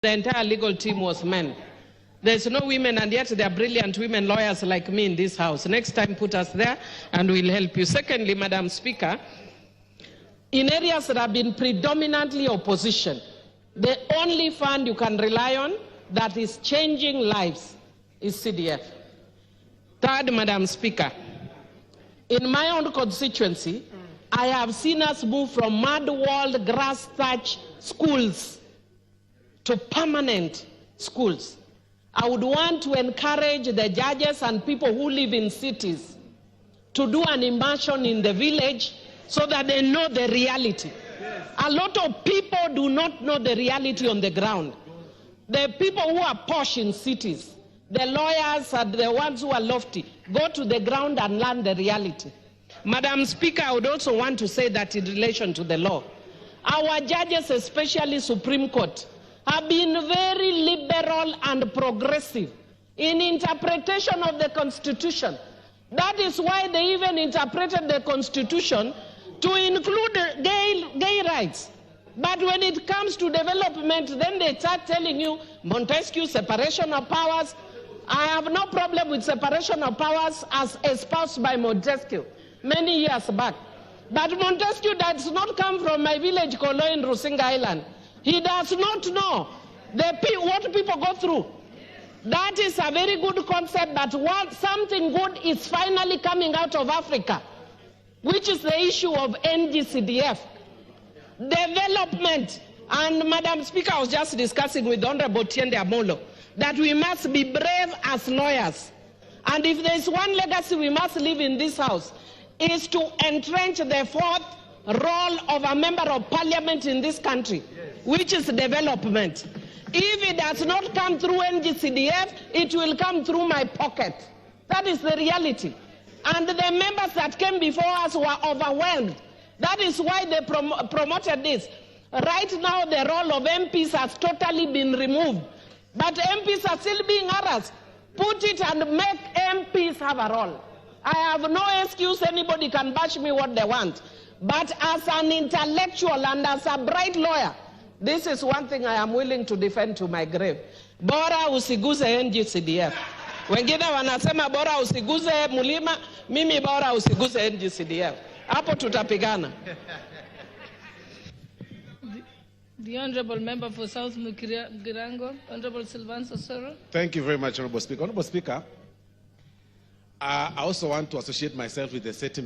The entire legal team was men. There's no women, and yet there are brilliant women lawyers like me in this house. Next time, put us there, and we'll help you. Secondly, Madam Speaker, in areas that have been predominantly opposition, the only fund you can rely on that is changing lives is CDF. Third, Madam Speaker, in my own constituency, I have seen us move from mud-walled, grass-thatched schools to permanent schools. I would want to encourage the judges and people who live in cities to do an immersion in the village so that they know the reality. Yes. A lot of people do not know the reality on the ground. The people who are posh in cities, the lawyers and the ones who are lofty, go to the ground and learn the reality. Madam Speaker, I would also want to say that in relation to the law, our judges, especially Supreme Court, have been very liberal and progressive in interpretation of the Constitution. That is why they even interpreted the Constitution to include gay rights. But when it comes to development, then they start telling you, Montesquieu, separation of powers. I have no problem with separation of powers as espoused by Montesquieu many years back. But Montesquieu does not come from my village, Kolo, in Rusinga Island. He does not know what people go through. That is a very good concept, but something good is finally coming out of Africa, which is the issue of NGCDF. Development. And Madam Speaker, I was just discussing with Honorable Tiende Amolo that we must be brave as lawyers. And if there is one legacy we must leave in this house, is to entrench the fourth role of a member of parliament in this country, which is development. If it does not come through NGCDF, it will come through my pocket. That is the reality. And the members that came before us were overwhelmed. That is why they promoted this. Right now, the role of MPs has totally been removed. But MPs are still being harassed. Put it and make MPs have a role. I have no excuse. Anybody can bash me what they want. But as an intellectual and as a bright lawyer, this is one thing I am willing to defend to my grave. Bora usiguze NGCDF. Wengine wanasema bora usiguze mulima, mimi bora usiguze NGCDF. Hapo tutapigana. The Honorable Member for South Mugirango, Honorable Sylvanus Osoro. Thank you very much, Honorable Speaker. Honorable Speaker, I also want to associate myself with the sentiment